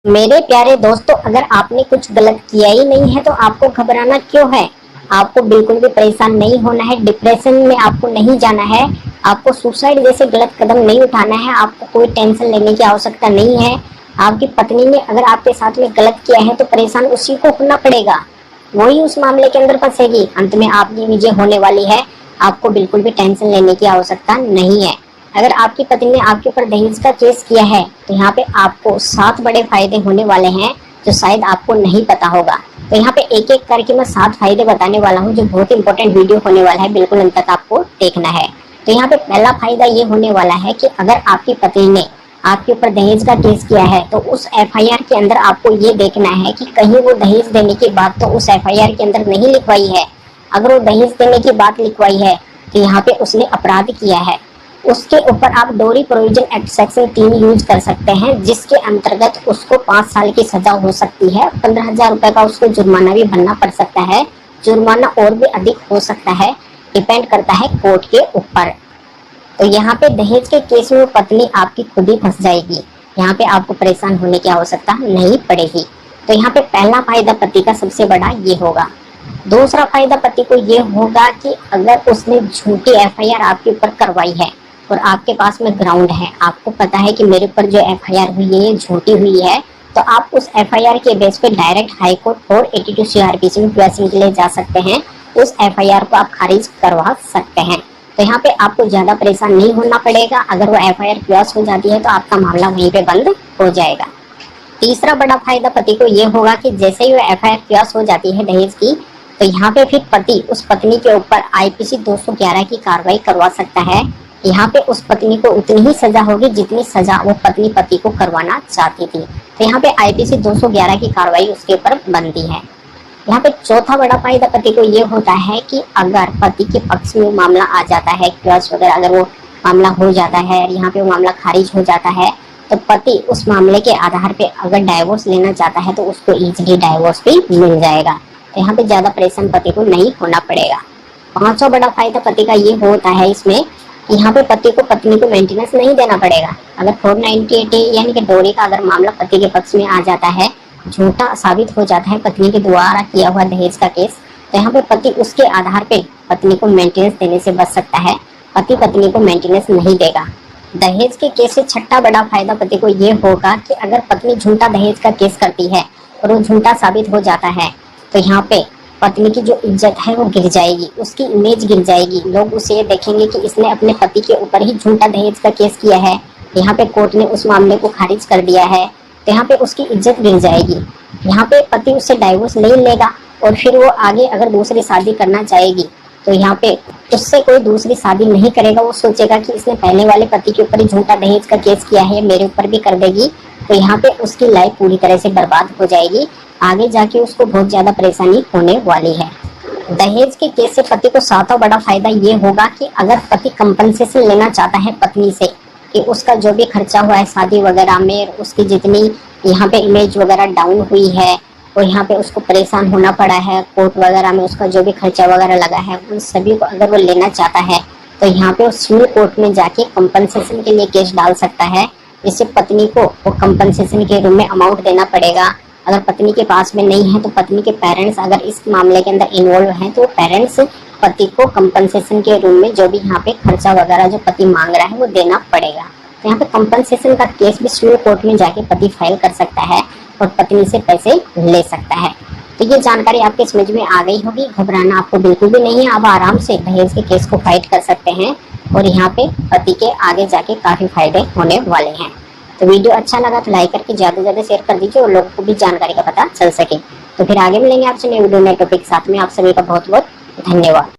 मेरे प्यारे दोस्तों, अगर आपने कुछ गलत किया ही नहीं है तो आपको घबराना क्यों है। आपको बिल्कुल भी परेशान नहीं होना है, डिप्रेशन में आपको नहीं जाना है, आपको सुसाइड जैसे गलत कदम नहीं उठाना है, आपको कोई टेंशन लेने की आवश्यकता नहीं है। आपकी पत्नी ने अगर आपके साथ में गलत किया है तो परेशान उसी को होना पड़ेगा, वही उस मामले के अंदर फंसेगी। अंत में आपकी विजय होने वाली है, आपको बिल्कुल भी टेंशन लेने की आवश्यकता नहीं है। अगर आपकी पत्नी ने आपके ऊपर दहेज का केस किया है तो यहाँ पे आपको 7 बड़े फायदे होने वाले हैं जो शायद आपको नहीं पता होगा। तो यहाँ पे एक एक करके मैं 7 फायदे बताने वाला हूँ जो बहुत इंपॉर्टेंट वीडियो होने वाला है, बिल्कुल अंत तक आपको देखना है। तो यहाँ पे पहला फायदा ये होने वाला है कि अगर आपकी पत्नी ने आपके ऊपर दहेज का केस किया है तो उस FIR के अंदर आपको ये देखना है कि कहीं वो दहेज देने की बात तो उस FIR के अंदर नहीं लिखवाई है। अगर वो दहेज देने की बात लिखवाई है तो यहाँ पे उसने अपराध किया है। उसके ऊपर आप डोरी प्रोविजन एक्ट सेक्शन 3 यूज कर सकते हैं, जिसके अंतर्गत उसको 5 साल की सजा हो सकती है, 15,000 रुपए का उसको जुर्माना भी भरना पड़ सकता है। जुर्माना और भी अधिक हो सकता है, डिपेंड करता है कोर्ट के ऊपर। तो यहाँ पे दहेज के केस में पत्नी आपकी खुद ही फंस जाएगी, यहाँ पे आपको परेशान होने की आवश्यकता नहीं पड़ेगी। तो यहाँ पे पहला फायदा पति का सबसे बड़ा ये होगा। दूसरा फायदा पति को ये होगा कि अगर उसने झूठी FIR आपके ऊपर करवाई है और आपके पास में ग्राउंड है, आपको पता है कि मेरे ऊपर जो FIR हुई है ये झूठी हुई है, तो आप उस FIR के बेस पे डायरेक्ट हाई कोर्ट 482 CRPC में प्रोसेसिंग के लिए जा सकते हैं। उस FIR को आप खारिज करवा सकते हैं। तो यहाँ पे आपको ज्यादा परेशान नहीं होना पड़ेगा। अगर वो FIR क्लोज हो जाती है तो आपका मामला वहीं पे बंद हो जाएगा। तीसरा बड़ा फायदा पति को ये होगा कि जैसे ही वो FIR क्लोज हो जाती है दहेज की, तो यहाँ पे फिर पति उस पत्नी के ऊपर IPC 211 की कार्रवाई करवा सकता है। यहाँ पे उस पत्नी को उतनी ही सजा होगी जितनी सजा वो पत्नी पति को करवाना चाहती थी। तो यहाँ पे IPC 211 की कार्रवाई उसके ऊपर बनती है। यहाँ पे चौथा बड़ा फायदा पति को ये होता है कि अगर पति के पक्ष में मामला आ जाता है, क्लॉज वगैरह अगर वो मामला हो जाता है, यहाँ पे वो मामला खारिज हो जाता है, तो पति उस मामले के आधार पे अगर डाइवोर्स लेना चाहता है तो उसको इजीली डाइवोर्स भी मिल जाएगा। तो यहाँ पे ज्यादा परेशान पति को नहीं होना पड़ेगा। पांचवा बड़ा फायदा पति का ये होता है इसमें, यहाँ पे पति को पत्नी को मेंटेनेंस नहीं देना पड़ेगा। अगर 498A यानी कि डोरी का अगर मामला पति के पक्ष में आ जाता है, झूठा साबित हो जाता है पत्नी के द्वारा किया हुआ दहेज का केस, तो यहाँ पे पति उसके आधार पे पत्नी को मेंटेनेंस देने से बच सकता है। पति पत्नी को मेंटेनेंस नहीं देगा। दहेज के केस से छठा बड़ा फायदा पति को ये होगा कि अगर पत्नी झूठा दहेज का केस करती है और वो झूठा साबित हो जाता है तो यहाँ पे पत्नी की जो इज्जत है वो गिर जाएगी, उसकी इमेज गिर जाएगी। लोग उसे ये देखेंगे कि इसने अपने पति के ऊपर ही झूठा दहेज का केस किया है, यहाँ पे कोर्ट ने उस मामले को खारिज कर दिया है, तो यहाँ पे उसकी इज्जत गिर जाएगी। यहाँ पे पति उससे डाइवोर्स ले लेगा और फिर वो आगे अगर दूसरी शादी करना चाहेगी तो यहाँ पे उससे कोई दूसरी शादी नहीं करेगा। वो सोचेगा कि इसने पहले वाले पति के ऊपर ही झूठा दहेज का केस किया है, मेरे ऊपर भी कर देगी, तो यहाँ पे उसकी लाइफ पूरी तरह से बर्बाद हो जाएगी। आगे जाके उसको बहुत ज्यादा परेशानी होने वाली है। दहेज के केस से पति को सातवां बड़ा फायदा ये होगा कि अगर पति कंपनसेशन लेना चाहता है पत्नी से कि उसका जो भी खर्चा हुआ है शादी वगैरह में, उसकी जितनी यहाँ पे इमेज वगैरह डाउन हुई है और यहाँ पे उसको परेशान होना पड़ा है कोर्ट वगैरह में, उसका जो भी खर्चा वगैरह लगा है, उन सभी को अगर वो लेना चाहता है तो यहाँ पे वो सिविल कोर्ट में जाके कंपनसेशन के लिए केस डाल सकता है। जिससे पत्नी को वो कंपनसेशन के रूप में अमाउंट देना पड़ेगा। अगर पत्नी के पास में नहीं है तो पत्नी के पेरेंट्स अगर इस मामले के अंदर इन्वॉल्व हैं तो पेरेंट्स पति को कंपनसेशन के रूप में जो भी यहाँ पे खर्चा वगैरह जो पति मांग रहा है वो देना पड़ेगा। तो यहाँ पे कंपनसेशन का केस भी सिविल कोर्ट में जाके पति फाइल कर सकता है और पत्नी से पैसे ले सकता है। तो ये जानकारी आपके समझ में आ गई होगी। घबराना आपको बिल्कुल भी नहीं है, आप आराम से दहेज के केस को फाइट कर सकते हैं और यहाँ पे पति के आगे जाके काफी फायदे होने वाले हैं। तो वीडियो अच्छा लगा तो लाइक करके ज्यादा से ज्यादा शेयर कर दीजिए और लोगों को भी जानकारी का पता चल सके। तो फिर आगे मिलेंगे आपसे नए वीडियो नए टॉपिक के साथ में। आप सभी का बहुत बहुत धन्यवाद।